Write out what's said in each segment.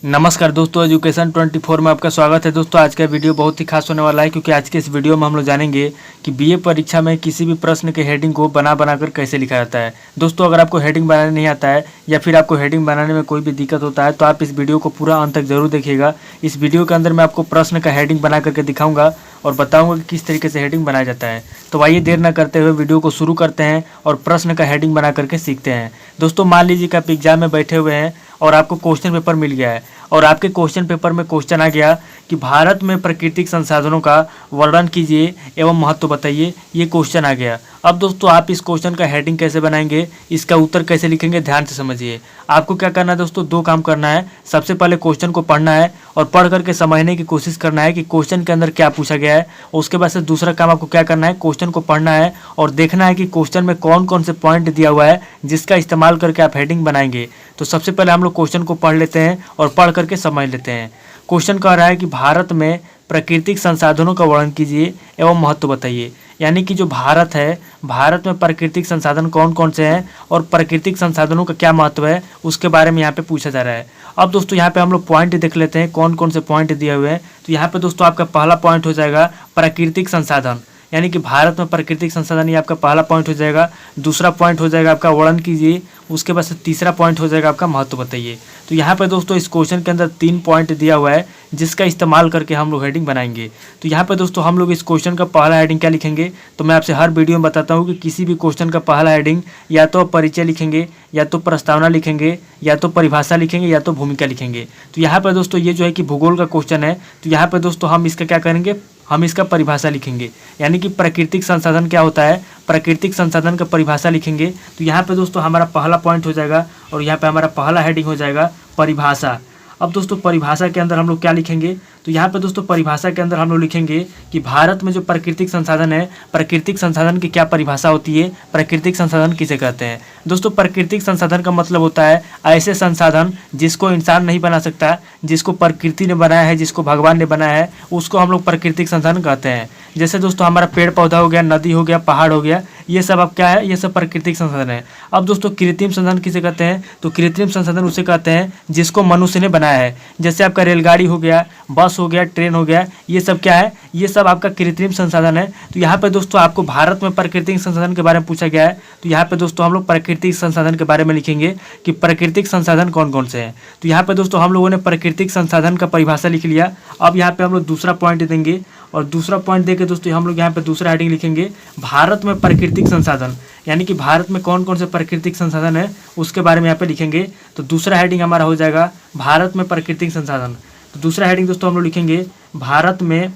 नमस्कार दोस्तों, एजुकेशन 24 में आपका स्वागत है। दोस्तों आज का वीडियो बहुत ही खास होने वाला है क्योंकि आज के इस वीडियो में हम लोग जानेंगे कि बीए परीक्षा में किसी भी प्रश्न के हेडिंग को बनाकर कैसे लिखा जाता है। दोस्तों अगर आपको हेडिंग बनाने नहीं आता है या फिर आपको हेडिंग बनाने में कोई भी दिक्कत होता है तो आप इस वीडियो को पूरा अंत तक जरूर देखिएगा। इस वीडियो के अंदर मैं आपको प्रश्न का हेडिंग बना करके दिखाऊंगा और बताऊंगा कि किस तरीके से हेडिंग बनाया जाता है। तो आइए देर न करते हुए वीडियो को शुरू करते हैं और प्रश्न का हेडिंग बना करके सीखते हैं। दोस्तों मान लीजिए कि आप एग्जाम में बैठे हुए हैं और आपको क्वेश्चन पेपर मिल गया है और आपके क्वेश्चन पेपर में क्वेश्चन आ गया कि भारत में प्राकृतिक संसाधनों का वर्णन कीजिए एवं महत्व बताइए। ये क्वेश्चन आ गया। अब दोस्तों आप इस क्वेश्चन का हेडिंग कैसे बनाएंगे, इसका उत्तर कैसे लिखेंगे, ध्यान से समझिए। आपको क्या करना है दोस्तों, दो काम करना है। सबसे पहले क्वेश्चन को पढ़ना है और पढ़ करके समझने की कोशिश करना है कि क्वेश्चन के अंदर क्या पूछा गया है। उसके बाद से दूसरा काम आपको क्या करना है, क्वेश्चन को पढ़ना है और देखना है कि क्वेश्चन में कौन कौन से पॉइंट दिया हुआ है जिसका इस्तेमाल करके आप हेडिंग बनाएंगे। तो सबसे पहले हम लोग क्वेश्चन को पढ़ लेते हैं और पढ़ करके समझ लेते हैं। क्वेश्चन कह रहा है कि भारत में प्राकृतिक संसाधनों का वर्णन कीजिए एवं महत्व बताइए। यानी कि जो भारत है, भारत में प्राकृतिक संसाधन कौन कौन से हैं और प्राकृतिक संसाधनों का क्या महत्व है उसके बारे में यहाँ पे पूछा जा रहा है। अब दोस्तों यहाँ पे हम लोग पॉइंट देख लेते हैं कौन कौन से पॉइंट दिए हुए हैं। तो यहाँ पे दोस्तों आपका पहला पॉइंट हो जाएगा प्राकृतिक संसाधन, यानी कि भारत में प्राकृतिक संसाधन, ये आपका पहला पॉइंट हो जाएगा। दूसरा पॉइंट हो जाएगा आपका वर्णन कीजिए। उसके बाद से तीसरा पॉइंट हो जाएगा आपका महत्व बताइए। तो यहाँ पे दोस्तों इस क्वेश्चन के अंदर 3 पॉइंट दिया हुआ है जिसका इस्तेमाल करके हम लोग हेडिंग बनाएंगे। तो यहाँ पे दोस्तों हम लोग इस क्वेश्चन का पहला हेडिंग क्या लिखेंगे, तो मैं आपसे हर वीडियो में बताता हूँ कि किसी भी क्वेश्चन का पहला हेडिंग या तो परिचय लिखेंगे, या तो प्रस्तावना लिखेंगे, या तो परिभाषा लिखेंगे, या तो भूमिका लिखेंगे। तो यहाँ पर दोस्तों ये जो है कि भूगोल का क्वेश्चन है, तो यहाँ पर दोस्तों हम इसका क्या करेंगे, हम इसका परिभाषा लिखेंगे। यानी कि प्राकृतिक संसाधन क्या होता है, प्राकृतिक संसाधन का परिभाषा लिखेंगे। तो यहाँ पे दोस्तों हमारा पहला पॉइंट हो जाएगा और यहाँ पे हमारा पहला हेडिंग हो जाएगा परिभाषा। अब दोस्तों परिभाषा के अंदर हम लोग क्या लिखेंगे, तो यहाँ पे दोस्तों परिभाषा के अंदर हम लोग लिखेंगे कि भारत में जो प्राकृतिक संसाधन है, प्राकृतिक संसाधन की क्या परिभाषा होती है, प्राकृतिक संसाधन किसे कहते हैं। दोस्तों प्राकृतिक संसाधन का मतलब होता है ऐसे संसाधन जिसको इंसान नहीं बना सकता, जिसको प्रकृति ने बनाया है, जिसको भगवान ने बनाया है, उसको हम लोग प्राकृतिक संसाधन कहते हैं। जैसे दोस्तों हमारा पेड़ पौधा हो गया, नदी हो गया, पहाड़ हो गया, ये सब अब क्या है, ये सब प्राकृतिक संसाधन है। अब दोस्तों कृत्रिम संसाधन किसे कहते हैं, तो कृत्रिम संसाधन उसे कहते हैं जिसको मनुष्य ने बनाया है। जैसे आपका रेलगाड़ी हो गया, बस हो गया, ट्रेन हो गया, ये सब क्या है, ये सब आपका कृत्रिम संसाधन है। तो यहाँ पे दोस्तों आपको भारत में प्राकृतिक संसाधन के बारे में पूछा गया है, तो यहाँ पे दोस्तों हम लोग प्राकृतिक संसाधन के बारे में लिखेंगे कि प्राकृतिक संसाधन कौन कौन से हैं। तो यहाँ पे दोस्तों हम लोगों ने प्राकृतिक संसाधन का परिभाषा लिख लिया। अब यहाँ पे हम लोग दूसरा पॉइंट देंगे और दूसरा पॉइंट देके दोस्तों हम लोग यहाँ पे दूसरा हेडिंग लिखेंगे भारत में प्राकृतिक संसाधन, यानी कि भारत में कौन कौन से प्राकृतिक संसाधन है उसके बारे में यहाँ पे लिखेंगे। तो दूसरा हेडिंग हमारा हो जाएगा भारत में प्राकृतिक संसाधन। तो दूसरा हेडिंग दोस्तों हम लोग लिखेंगे भारत में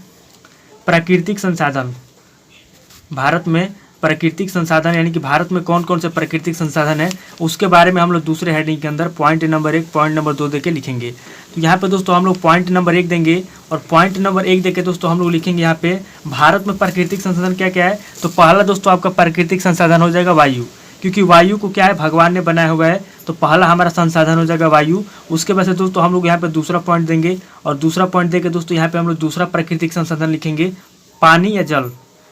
प्राकृतिक संसाधन, भारत में प्राकृतिक संसाधन, यानी कि भारत में कौन कौन से प्राकृतिक संसाधन है उसके बारे में हम लोग दूसरे हेडिंग के अंदर पॉइंट नंबर 1, पॉइंट नंबर 2 देके लिखेंगे। तो यहाँ पे दोस्तों हम लोग पॉइंट नंबर 1 देंगे और पॉइंट नंबर 1 देके दोस्तों हम लोग लिखेंगे यहाँ पे भारत में प्राकृतिक संसाधन क्या क्या है। तो पहला दोस्तों आपका प्राकृतिक संसाधन हो जाएगा वायु, क्योंकि वायु को क्या है, भगवान ने बनाया हुआ है, तो पहला हमारा संसाधन हो जाएगा वायु। उसके बाद से दोस्तों हम लोग यहाँ पे दूसरा पॉइंट देंगे और दूसरा पॉइंट देके दोस्तों यहाँ पे हम लोग दूसरा प्राकृतिक संसाधन लिखेंगे पानी या जल,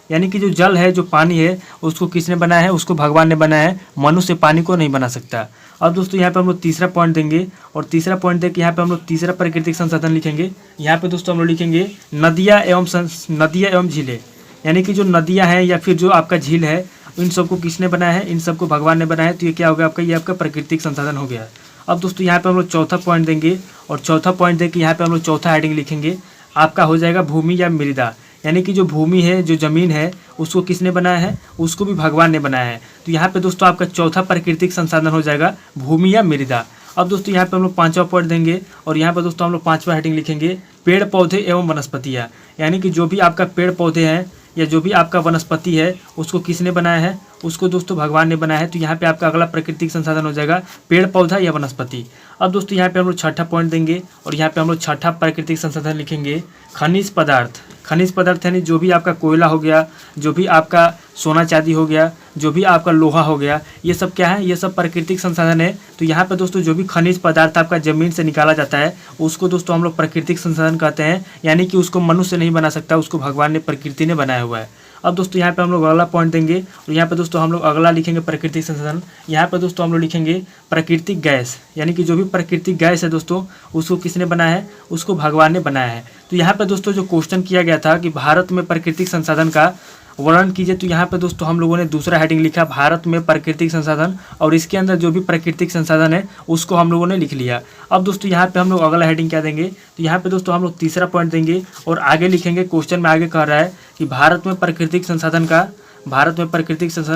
यानी कि जो जल है, जो पानी है, उसको किसने बनाया है, उसको भगवान ने बनाया है, मनुष्य पानी को नहीं बना सकता। अब दोस्तों यहाँ पे हम लोग तीसरा पॉइंट देंगे और तीसरा पॉइंट देके यहाँ पे हम लोग तीसरा प्राकृतिक संसाधन लिखेंगे। यहाँ पे दोस्तों हम लोग लिखेंगे नदियाँ एवं झीलें, यानी कि जो नदियाँ हैं या फिर जो आपका झील है, इन सबको किसने बनाया है, इन सबको भगवान ने बनाया है। तो ये क्या हो गया आपका, ये आपका प्राकृतिक संसाधन हो गया। अब दोस्तों यहाँ पे हम लोग चौथा पॉइंट देंगे और चौथा पॉइंट देके यहाँ पे हम लोग चौथा हेडिंग लिखेंगे, आपका हो जाएगा भूमि या मृदा, यानी कि जो भूमि है, जो ज़मीन है, उसको किसने बनाया है, उसको भी भगवान ने बनाया है। तो यहाँ पे दोस्तों आपका चौथा प्राकृतिक संसाधन हो जाएगा भूमि या मृदा। अब दोस्तों यहाँ पे हम लोग पांचवा पॉइंट देंगे और यहाँ पे दोस्तों हम लोग पांचवा हेडिंग लिखेंगे पेड़ पौधे एवं वनस्पतियाँ, यानी कि जो भी आपका पेड़ पौधे हैं या जो भी आपका वनस्पति है उसको किसने बनाया है, उसको दोस्तों भगवान ने बनाया है। तो यहाँ पे आपका अगला प्राकृतिक संसाधन हो जाएगा पेड़ पौधा या वनस्पति। अब दोस्तों यहाँ पे हम लोग छठा पॉइंट देंगे और यहाँ पे हम लोग छठा प्राकृतिक संसाधन लिखेंगे खनिज पदार्थ। खनिज पदार्थ यानी जो भी आपका कोयला हो गया, जो भी आपका सोना चांदी हो गया, जो भी आपका लोहा हो गया, ये सब क्या है, ये सब प्राकृतिक संसाधन है। तो यहाँ पे दोस्तों जो भी खनिज पदार्थ आपका ज़मीन से निकाला जाता है उसको दोस्तों हम लोग प्राकृतिक संसाधन कहते हैं, यानी कि उसको मनुष्य नहीं बना सकता, उसको भगवान ने, प्रकृति ने बनाया हुआ है। अब दोस्तों यहाँ पे हम लोग अगला पॉइंट देंगे और यहाँ पे दोस्तों हम लोग अगला लिखेंगे प्राकृतिक संसाधन। यहाँ पे दोस्तों हम लोग लिखेंगे प्राकृतिक गैस, यानी कि जो भी प्राकृतिक गैस है दोस्तों उसको किसने बनाया है, उसको भगवान ने बनाया है। तो यहाँ पे दोस्तों जो क्वेश्चन किया गया था कि भारत में प्राकृतिक संसाधन का वर्णन कीजिए, तो यहाँ पे दोस्तों हम लोगों ने दूसरा हेडिंग लिखा भारत में प्राकृतिक संसाधन, और इसके अंदर जो भी प्राकृतिक संसाधन है उसको हम लोगों ने लिख लिया। अब दोस्तों यहाँ पे हम लोग अगला हेडिंग क्या देंगे, तो यहाँ पे दोस्तों हम लोग तीसरा पॉइंट देंगे और आगे लिखेंगे, क्वेश्चन में आगे कह रहा है कि भारत में प्राकृतिक संसाधन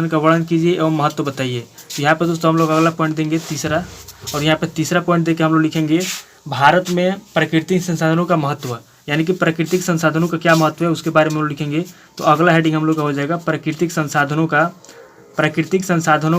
का वर्णन कीजिए एवं महत्व बताइए। तो यहाँ पे दोस्तों हम लोग अगला पॉइंट देंगे तीसरा, और यहाँ पे तीसरा पॉइंट देके हम लोग लिखेंगे भारत में प्राकृतिक संसाधनों का महत्व, यानी कि प्राकृतिक संसाधनों का क्या महत्व है उसके बारे में हम लोग लिखेंगे। तो अगला हेडिंग हम लोग का हो जाएगा प्राकृतिक संसाधनों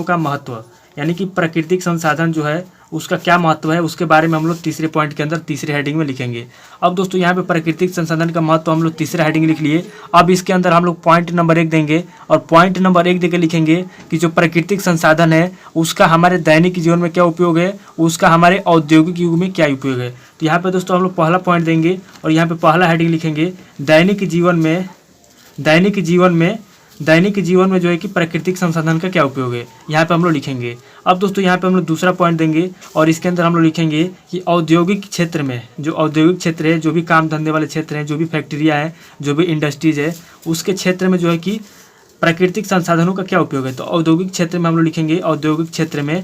का महत्व, यानी कि प्राकृतिक संसाधन जो है उसका क्या महत्व है उसके बारे में हम लोग तीसरे पॉइंट के अंदर तीसरे हेडिंग में लिखेंगे। अब दोस्तों यहाँ पे प्राकृतिक संसाधन का महत्व हम लोग तीसरा हेडिंग लिख लिए। अब इसके अंदर हम लोग पॉइंट नंबर 1 देंगे और पॉइंट नंबर 1 देकर लिखेंगे कि जो प्राकृतिक संसाधन है उसका हमारे दैनिक जीवन में क्या उपयोग है, उसका हमारे औद्योगिक युग में क्या उपयोग है। तो यहाँ पे दोस्तों हम लोग पहला पॉइंट देंगे और यहाँ पे पहला हेडिंग लिखेंगे दैनिक जीवन में जो है कि प्राकृतिक संसाधन का क्या उपयोग है, यहाँ पे हम लोग लिखेंगे। अब दोस्तों यहाँ पे हम लोग दूसरा पॉइंट देंगे और इसके अंदर हम लोग लिखेंगे कि औद्योगिक क्षेत्र में, जो औद्योगिक क्षेत्र है, जो भी काम धंधे वाले क्षेत्र हैं, जो भी फैक्ट्रियाँ हैं, जो भी इंडस्ट्रीज है, उसके क्षेत्र में जो है कि प्राकृतिक संसाधनों का क्या उपयोग है। तो औद्योगिक क्षेत्र में हम लोग लिखेंगे औद्योगिक क्षेत्र में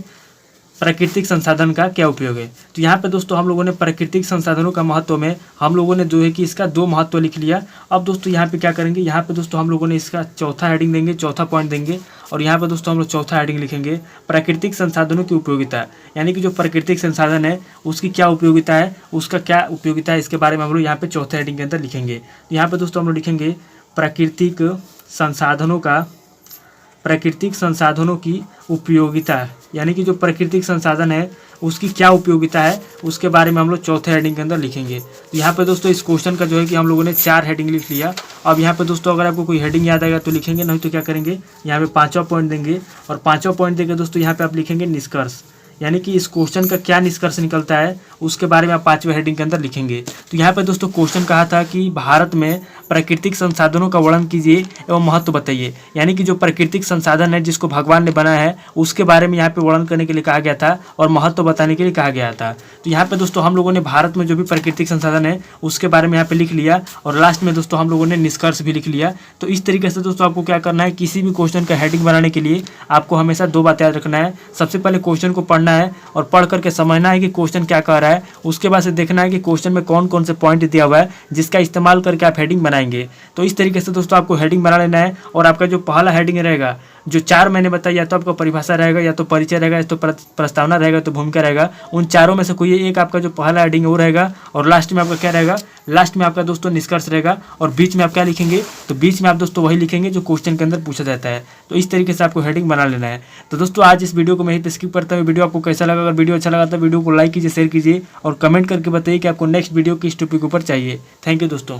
प्राकृतिक संसाधन का क्या उपयोग है। तो यहाँ पे दोस्तों हम लोगों ने प्राकृतिक संसाधनों का महत्व में हम लोगों ने जो है कि इसका 2 महत्व लिख लिया। अब दोस्तों यहाँ पे क्या करेंगे, यहाँ पे दोस्तों हम लोगों ने इसका चौथा हेडिंग देंगे, चौथा पॉइंट देंगे और यहाँ पे दोस्तों हम लोग चौथा हेडिंग लिखेंगे प्राकृतिक संसाधनों की उपयोगिता, यानी कि जो प्राकृतिक संसाधन है उसकी क्या उपयोगिता है, उसका क्या उपयोगिता है, इसके बारे में हम लोग यहाँ पे चौथे हेडिंग के अंदर लिखेंगे। तो यहाँ पे दोस्तों हम लोग लिखेंगे प्राकृतिक संसाधनों की उपयोगिता, यानी कि जो प्राकृतिक संसाधन है उसकी क्या उपयोगिता है उसके बारे में हम लोग चौथे हेडिंग के अंदर लिखेंगे। तो यहाँ पे दोस्तों इस क्वेश्चन का जो है कि हम लोगों ने 4 हेडिंग लिख लिया। अब यहाँ पे दोस्तों अगर आपको कोई हेडिंग याद आएगा तो लिखेंगे, नहीं तो क्या करेंगे, यहाँ पे 5वां पॉइंट देंगे और 5वां पॉइंट देकर दोस्तों यहाँ पे आप लिखेंगे निष्कर्ष, यानी कि इस क्वेश्चन का क्या निष्कर्ष निकलता है उसके बारे में आप 5वें हेडिंग के अंदर लिखेंगे। तो यहाँ पे दोस्तों क्वेश्चन कहा था कि भारत में प्राकृतिक संसाधनों का वर्णन कीजिए एवं महत्व बताइए, यानी कि जो प्राकृतिक संसाधन है जिसको भगवान ने बनाया है उसके बारे में यहाँ पे वर्णन करने के लिए कहा गया था और महत्व बताने के लिए कहा गया था। तो यहाँ पे दोस्तों हम लोगों ने भारत में जो भी प्राकृतिक संसाधन है उसके बारे में यहाँ पे लिख लिया और लास्ट में दोस्तों हम लोगों ने निष्कर्ष भी लिख लिया। तो इस तरीके से दोस्तों आपको क्या करना है, किसी भी क्वेश्चन का हेडिंग बनाने के लिए आपको हमेशा 2 बातें याद रखना है। सबसे पहले क्वेश्चन को पढ़ना है और पढ़ करके समझना है कि क्वेश्चन क्या कह रहा है, उसके बाद से देखना है कि क्वेश्चन में कौन कौन से पॉइंट दिया हुआ है जिसका इस्तेमाल करके आप हेडिंग बनाएंगे। तो इस तरीके से दोस्तों आपको हेडिंग बना लेना है और आपका जो पहला हेडिंग रहेगा, जो 4 मैंने बताया, या तो आपका परिभाषा रहेगा, या तो परिचय रहेगा, या तो प्रस्तावना रहेगा, तो भूमिका रहेगा, उन चारों में से कोई एक आपका जो पहला हेडिंग है वो रहेगा और लास्ट में आपका क्या रहेगा, लास्ट में आपका दोस्तों निष्कर्ष रहेगा और बीच में आप क्या लिखेंगे, तो बीच में आप दोस्तों वही लिखेंगे जो क्वेश्चन के अंदर पूछा जाता है। तो इस तरीके से आपको हेडिंग बना लेना है। तो दोस्तों आज इस वीडियो को मैं यहीं पे स्किप करता हूँ। वीडियो आपको कैसा लगा, अगर वीडियो अच्छा लगा तो वीडियो को लाइक कीजिए, शेयर कीजिए और कमेंट करके बताइए कि आपको नेक्स्ट वीडियो किस टॉपिक के ऊपर चाहिए। थैंक यू दोस्तों।